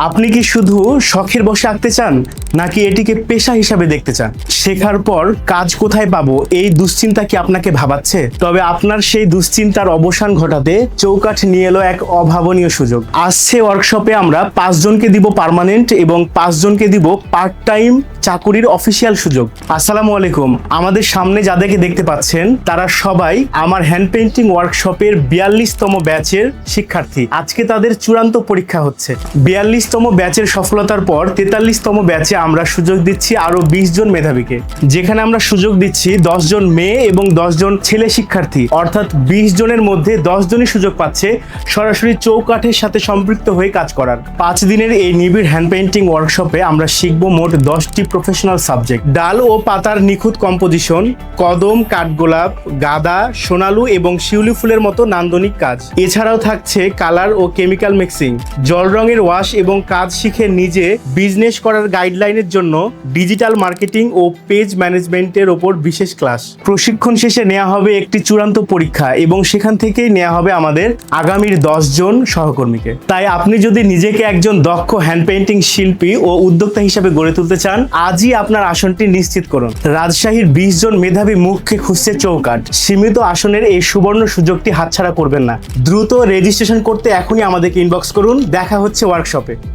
আপনি কি শুধু শখের বশে আঁকতে চান, নাকি এটিকে পেশা হিসাবে দেখতে চান? শেখার পর কাজ কোথায় পাবো, এই দুশ্চিন্তা কি আপনাকে ভাবাচ্ছে? তবে আপনার সেই দুশ্চিন্তার অবসান ঘটাতে চৌকাঠ নিয়ে এলো এক অভাবনীয় সুযোগ। আসছে ওয়ার্কশপে আমরা 5 জনকে দিব পার্মানেন্ট এবং 5 জনকে দিব পার্ট টাইম চাকুরির অফিসিয়াল সুযোগ। আসসালামু আলাইকুম। আমাদের সামনে যাদেরকে দেখতে পাচ্ছেন তারা সবাই আমার হ্যান্ড পেইন্টিং ওয়ার্কশপের 42তম ব্যাচের শিক্ষার্থী। আজকে তাদের চূড়ান্ত পরীক্ষা হচ্ছে। 42তম ব্যাচের সফলতার পর 43তম ব্যাচে আমরা সুযোগ দিচ্ছি আরো 20 জন মেধাবীকে, যেখানে আমরা সুযোগ দিচ্ছি 10 জন মেয়ে এবং 10 জন ছেলে শিক্ষার্থী, অর্থাৎ 20 জনের মধ্যে 10 জনই সুযোগ পাচ্ছে সরাসরি চৌকাঠের সাথে সম্পৃক্ত হয়ে কাজ করার। 5 দিনের এই নিবিড় হ্যান্ড পেইন্টিং ওয়ার্কশপে আমরা শিখব মোট 10টি প্রফেশনাল সাবজেক্ট: ডাল ও পাতার নিখুঁত কম্পোজিশন, কদম, কাঠগোলাপ, গাঁদা, সোনালু এবং শিউলি ফুলের মতো নান্দনিক কাজ। এছাড়াও থাকছে কালার ও কেমিক্যাল মিক্সিং, জল রঙের ওয়াশ এবং কাজ শিখে নিজে বিজনেস করার গাইডলাইনের জন্য ডিজিটাল মার্কেটিং ও পেজ ম্যানেজমেন্টের ওপর বিশেষ ক্লাস। প্রশিক্ষণ শেষে নেওয়া হবে একটি চূড়ান্ত পরীক্ষা এবং সেখান থেকেই নেওয়া হবে আমাদের আগামীর 10 জন সহকর্মীকে। তাই আপনি যদি নিজেকে একজন দক্ষ হ্যান্ড পেইন্টিং শিল্পী ও উদ্যোক্তা হিসেবে গড়ে তুলতে চান, আজই আপনার আসনটি নিশ্চিত করুন। রাজশাহীর 20 জন মেধাবী মুখকে খুঁজছে চৌকাঠ। সীমিত আসনের এই সুবর্ণ সুযোগটি হাতছাড়া করবেন না। দ্রুত রেজিস্ট্রেশন করতে এখনই আমাদেরকে ইনবক্স করুন। দেখা হচ্ছে ওয়ার্কশপে।